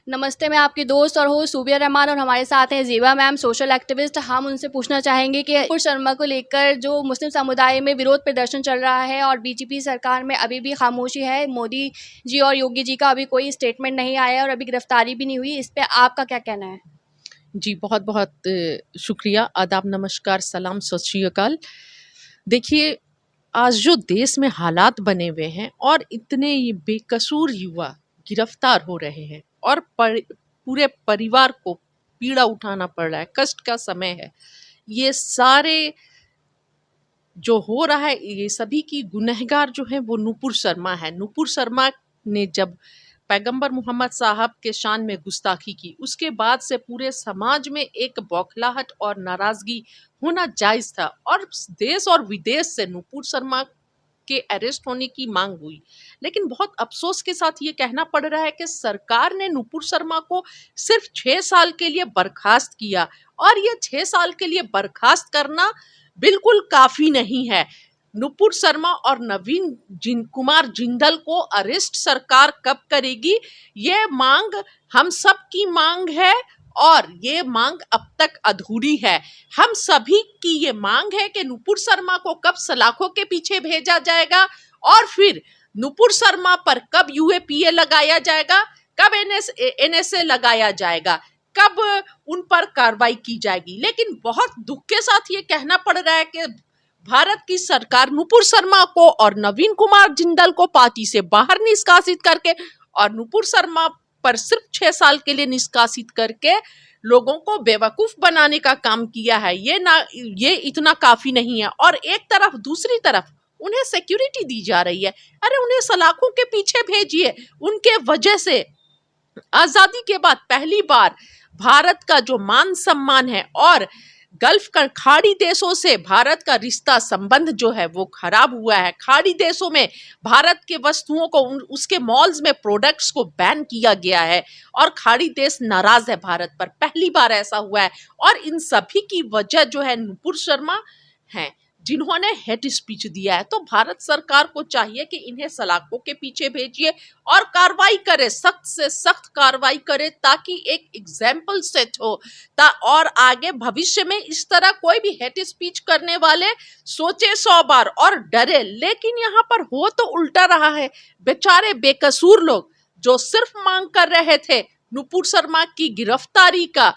नमस्ते, मैं आपकी दोस्त और होस्ट सूबिया रहमान और हमारे साथ हैं ज़ीबा मैम, सोशल एक्टिविस्ट। हम उनसे पूछना चाहेंगे कि नुपुर शर्मा को लेकर जो मुस्लिम समुदाय में विरोध प्रदर्शन चल रहा है और बीजेपी सरकार में अभी भी खामोशी है। मोदी जी और योगी जी का अभी कोई स्टेटमेंट नहीं आया और अभी गिरफ्तारी भी नहीं हुई। इस पे आपका क्या कहना है? जी, बहुत बहुत शुक्रिया, आदाब, नमस्कार, सलाम, सत श्री अकाल। देखिए, आज जो देश में हालात बने हुए हैं और इतने ये बेकसूर युवा गिरफ्तार हो रहे हैं और पूरे परिवार को पीड़ा उठाना पड़ रहा है, कष्ट का समय है। ये सारे जो हो रहा है, ये सभी की गुनहगार जो है वो नुपुर शर्मा है। नुपुर शर्मा ने जब पैगंबर मोहम्मद साहब के शान में गुस्ताखी की, उसके बाद से पूरे समाज में एक बौखलाहट और नाराजगी होना जायज था और देश और विदेश से नुपुर शर्मा के अरेस्ट होने की मांग हुई। लेकिन बहुत अफसोस के साथ ये कहना पड़ रहा है कि सरकार ने नुपुर शर्मा को सिर्फ 6 साल के लिए बर्खास्त किया और ये 6 साल के लिए बर्खास्त करना बिल्कुल काफी नहीं है। नुपुर शर्मा और नवीन कुमार जिंदल को अरेस्ट सरकार कब करेगी, ये मांग हम सब की मांग है और ये मांग अब तक अधूरी है। हम सभी की ये मांग है कि नुपुर शर्मा को कब सलाखों के पीछे भेजा जाएगा और फिर नुपुर शर्मा पर कब यूएपीए लगाया जाएगा, कब एनएसए लगाया जाएगा, कब उन पर कार्रवाई की जाएगी। लेकिन बहुत दुख के साथ ये कहना पड़ रहा है कि भारत की सरकार नुपुर शर्मा को और नवीन कुमार जिंदल को पार्टी से बाहर निष्कासित करके और नुपुर शर्मा पर सिर्फ 6 साल के लिए निष्कासित करके लोगों को बेवकूफ बनाने का काम किया है। ये इतना काफी नहीं है। और एक तरफ दूसरी तरफ उन्हें सिक्योरिटी दी जा रही है। अरे उन्हें सलाखों के पीछे भेजिए। उनके वजह से आजादी के बाद पहली बार भारत का जो मान सम्मान है और गल्फ का खाड़ी देशों से भारत का रिश्ता संबंध जो है वो खराब हुआ है। खाड़ी देशों में भारत के वस्तुओं को उसके मॉल्स में प्रोडक्ट्स को बैन किया गया है और खाड़ी देश नाराज है भारत पर। पहली बार ऐसा हुआ है और इन सभी की वजह जो है नुपुर शर्मा है, जिन्होंने हेट स्पीच दिया है। तो भारत सरकार को चाहिए कि इन्हें सलाखों के पीछे भेजिए और कार्रवाई करे, सख्त से सख्त कार्रवाई करे ताकि एक एग्जाम्पल सेट हो और आगे भविष्य में इस तरह कोई भी हेट स्पीच करने वाले सोचे 100 बार और डरे। लेकिन यहाँ पर हो तो उल्टा रहा है। बेचारे बेकसूर लोग जो सिर्फ मांग कर रहे थे नुपुर शर्मा की गिरफ्तारी का,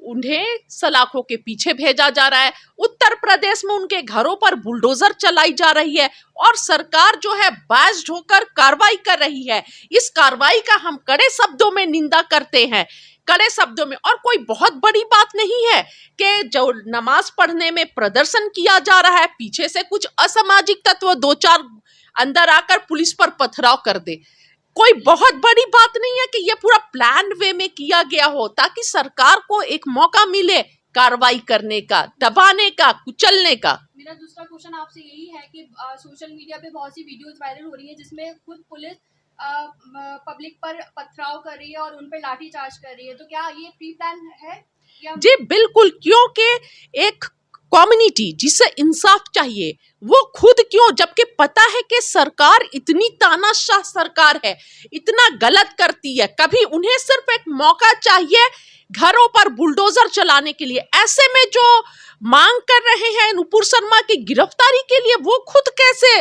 उन्हें सलाखों के पीछे भेजा जा रहा है। उत्तर प्रदेश में उनके घरों पर बुलडोजर चलाई जा रही है और सरकार जो है बायस्ड होकर कार्रवाई कर रही है। इस कार्रवाई का हम कड़े शब्दों में निंदा करते हैं, कड़े शब्दों में। और कोई बहुत बड़ी बात नहीं है कि जो नमाज पढ़ने में प्रदर्शन किया जा रहा है, पीछे से कुछ असामाजिक तत्व 2-4 अंदर आकर पुलिस पर पथराव कर दे। कोई बहुत बड़ी बात नहीं है कि ये पूरा प्लान वे में किया गया हो ताकि सरकार को एक मौका मिले कार्रवाई करने का, दबाने का, कुचलने का। मेरा दूसरा क्वेश्चन आपसे यही है कि सोशल मीडिया पे बहुत सी वीडियोस वायरल हो रही है जिसमें खुद पुलिस पब्लिक पर पथराव कर रही है और उन पर लाठीचार्ज कर रही है। तो क्या ये प्री प्लान है या? जी बिल्कुल, क्योंकि एक कम्युनिटी जिसे इंसाफ चाहिए वो खुद क्यों, जबकि पता है कि सरकार इतनी तानाशाह सरकार है, इतना गलत करती है, कभी उन्हें सिर्फ एक मौका चाहिए घरों पर बुलडोजर चलाने के लिए। ऐसे में जो मांग कर रहे हैं नुपुर शर्मा की गिरफ्तारी के लिए, वो खुद कैसे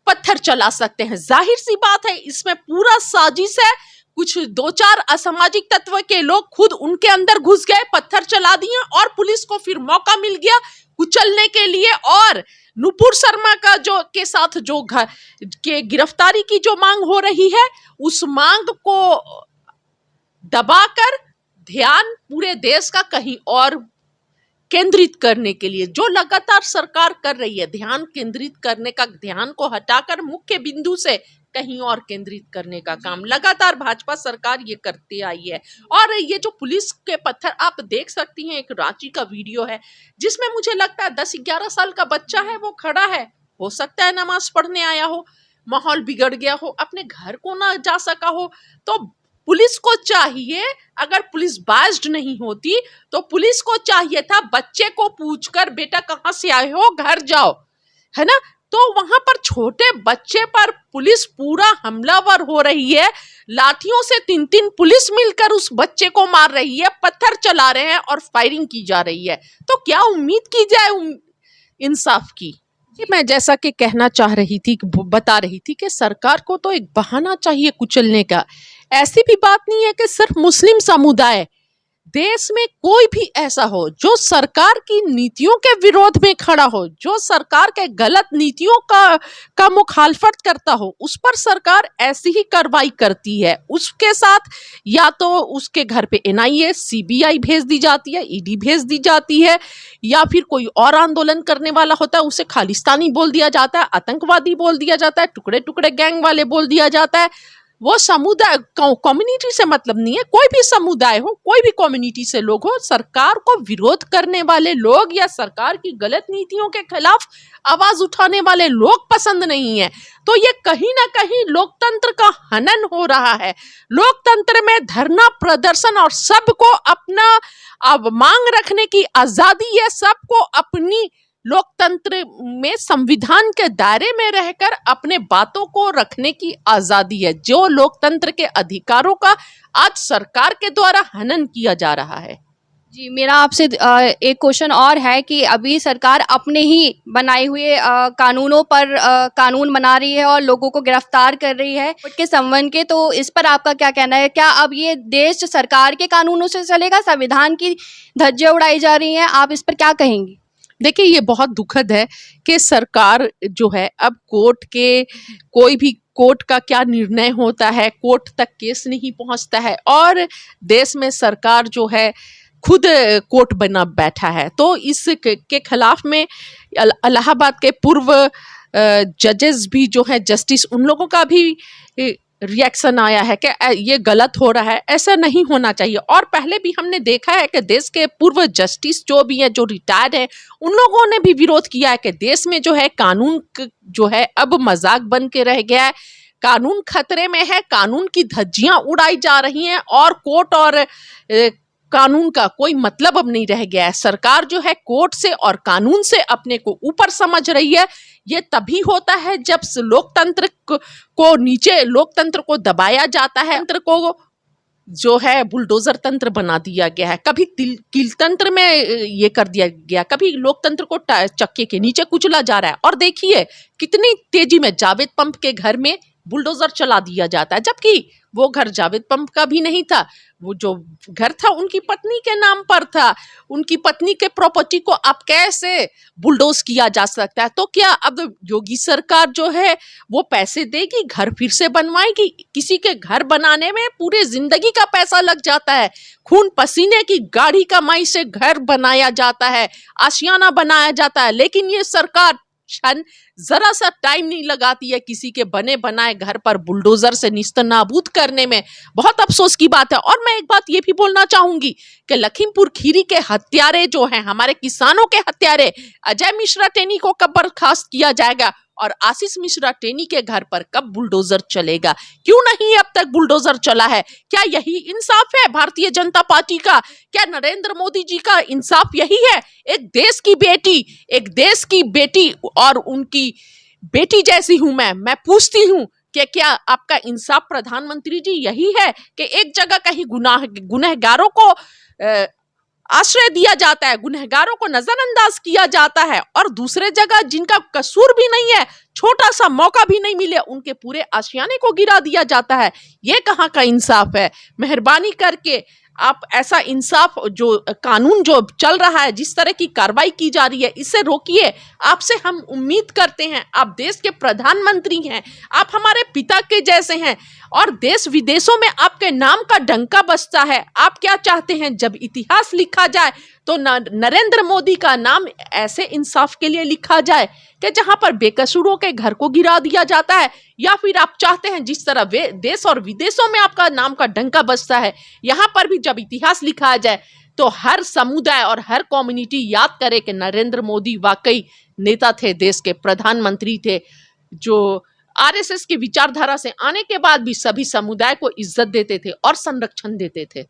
पत्थर चला सकते हैं? जाहिर सी बात है इसमें पूरा साजिश है। कुछ 2-4 असामाजिक तत्व के लोग खुद उनके अंदर घुस गए, पत्थर चला दिए और पुलिस को फिर मौका मिल गया कुचलने के लिए। और नुपुर शर्मा का जो के साथ जो के गिरफ्तारी की जो मांग हो रही है, उस मांग को दबाकर ध्यान पूरे देश का कहीं और केंद्रित करने के लिए जो लगातार सरकार कर रही है, ध्यान केंद्रित करने का, ध्यान को हटाकर मुख्य बिंदु से कहीं और केंद्रित करने का काम लगातार भाजपा सरकार ये करती आई है। और ये जो पुलिस के पत्थर आप देख सकती हैं, एक रांची का वीडियो है जिसमें मुझे लगता है 10-11 साल का बच्चा है, वो खड़ा है, हो सकता है नमाज पढ़ने आया हो, माहौल बिगड़ गया हो, अपने घर को ना जा सका हो। तो पुलिस को चाहिए, अगर पुलिस बायस्ड नहीं होती तो पुलिस को चाहिए था बच्चे को पूछकर बेटा कहाँ से आए हो, घर जाओ, है ना। तो वहां पर छोटे बच्चे पर पुलिस पूरा हमलावर हो रही है, लाठियों से 3-3 पुलिस मिलकर उस बच्चे को मार रही है, पत्थर चला रहे हैं और फायरिंग की जा रही है। तो क्या उम्मीद की जाए इंसाफ की? कि मैं जैसा कि कहना चाह रही थी, बता रही थी कि सरकार को तो एक बहाना चाहिए कुचलने का। ऐसी भी बात नहीं है कि सिर्फ मुस्लिम समुदाय, देश में कोई भी ऐसा हो जो सरकार की नीतियों के विरोध में खड़ा हो, जो सरकार के गलत नीतियों का मुखालफत करता हो, उस पर सरकार ऐसी ही कार्रवाई करती है। उसके साथ या तो उसके घर पे एनआईए, सीबीआई भेज दी जाती है, ईडी भेज दी जाती है, या फिर कोई और आंदोलन करने वाला होता है उसे खालिस्तानी बोल दिया जाता है, आतंकवादी बोल दिया जाता है, टुकड़े टुकड़े गैंग वाले बोल दिया जाता है। वो समुदाय कम्युनिटी से मतलब नहीं है, कोई भी समुदाय हो, कोई भी कम्युनिटी से लोग हो, सरकार को विरोध करने वाले लोग या सरकार की गलत नीतियों के खिलाफ आवाज उठाने वाले लोग पसंद नहीं है। तो ये कहीं ना कहीं लोकतंत्र का हनन हो रहा है। लोकतंत्र में धरना प्रदर्शन और सबको अपना अब मांग रखने की आजादी है, सबको अपनी लोकतंत्र में संविधान के दायरे में रहकर अपने बातों को रखने की आजादी है। जो लोकतंत्र के अधिकारों का आज सरकार के द्वारा हनन किया जा रहा है। जी, मेरा आपसे एक क्वेश्चन और है कि अभी सरकार अपने ही बनाए हुए कानूनों पर कानून बना रही है और लोगों को गिरफ्तार कर रही है कोर्ट के समन के, तो इस पर आपका क्या कहना है? क्या अब ये देश सरकार के कानूनों से चलेगा? संविधान की धज्जियां उड़ाई जा रही हैं, आप इस पर क्या कहेंगी? देखिए, ये बहुत दुखद है कि सरकार जो है अब कोई भी कोर्ट का क्या निर्णय होता है, कोर्ट तक केस नहीं पहुंचता है और देश में सरकार जो है खुद कोर्ट बना बैठा है। तो इस के खिलाफ में इलाहाबाद के पूर्व जजेस भी जो है, जस्टिस, उन लोगों का भी रिएक्शन आया है कि ये गलत हो रहा है, ऐसा नहीं होना चाहिए। और पहले भी हमने देखा है कि देश के पूर्व जस्टिस जो भी हैं, जो रिटायर्ड हैं, उन लोगों ने भी विरोध किया है कि देश में जो है कानून जो है अब मजाक बन के रह गया है, कानून खतरे में है, कानून की धज्जियां उड़ाई जा रही हैं और कोर्ट और कानून का कोई मतलब अब नहीं रह गया है। सरकार जो है कोर्ट से और कानून से अपने को ऊपर समझ रही है। ये तभी होता है जब लोकतंत्र को नीचे, लोकतंत्र को दबाया जाता है, तंत्र को जो है बुलडोजर तंत्र बना दिया गया है। कभी कील तंत्र में ये कर दिया गया, कभी लोकतंत्र को चक्के के नीचे कुचला जा रहा है। और देखिए कितनी तेजी में जावेद पंप के घर में बुलडोजर चला दिया जाता है, जबकि वो घर जावेद पंप का भी नहीं था। वो जो घर था उनकी पत्नी के नाम पर था। उनकी पत्नी के प्रॉपर्टी को अब कैसे बुलडोज किया जा सकता है? तो क्या अब योगी सरकार जो है वो पैसे देगी, घर फिर से बनवाएगी? किसी के घर बनाने में पूरे जिंदगी का पैसा लग जाता है, खून पसीने की गाढ़ी कमाई से घर बनाया जाता है, आशियाना बनाया जाता है, लेकिन ये सरकार जरा सा टाइम नहीं लगाती है किसी के बने बनाए घर पर बुलडोजर से निस्तनाबूद करने में। बहुत अफसोस की बात है। और मैं एक बात ये भी बोलना चाहूंगी कि लखीमपुर खीरी के हत्यारे जो हैं, हमारे किसानों के हत्यारे, अजय मिश्रा टेनी को कब बर्खास्त किया जाएगा और आशीष मिश्रा टेनी के घर पर कब बुलडोजर चलेगा? क्यों नहीं अब तक बुलडोजर चला है? क्या यही इंसाफ है भारतीय जनता पार्टी का? क्या नरेंद्र मोदी जी का इंसाफ यही है? एक देश की बेटी और उनकी बेटी जैसी हूं मैं पूछती हूं कि क्या आपका इंसाफ प्रधानमंत्री जी यही है कि एक जगह कहीं गुनहगारों को आश्रय दिया जाता है, गुनहगारों को नजरअंदाज किया जाता है, और दूसरे जगह जिनका कसूर भी नहीं है, छोटा सा मौका भी नहीं मिले, उनके पूरे आशियाने को गिरा दिया जाता है? ये कहाँ का इंसाफ है? मेहरबानी करके आप ऐसा इंसाफ, जो कानून जो चल रहा है, जिस तरह की कार्रवाई की जा रही है, इसे रोकिए। आपसे हम उम्मीद करते हैं, आप देश के प्रधानमंत्री हैं, आप हमारे पिता के जैसे हैं और देश विदेशों में आपके नाम का डंका बजता है। आप क्या चाहते हैं जब इतिहास लिखा जाए तो नरेंद्र मोदी का नाम ऐसे इंसाफ के लिए लिखा जाए कि जहां पर बेकसूरों के घर को गिरा दिया जाता है? या फिर आप चाहते हैं जिस तरह देश और विदेशों में आपका नाम का डंका बजता है, यहां पर भी जब इतिहास लिखा जाए तो हर समुदाय और हर कम्युनिटी याद करे कि नरेंद्र मोदी वाकई नेता थे, देश के प्रधानमंत्री थे, जो आरएसएस की विचारधारा से आने के बाद भी सभी समुदाय को इज्जत देते थे और संरक्षण देते थे।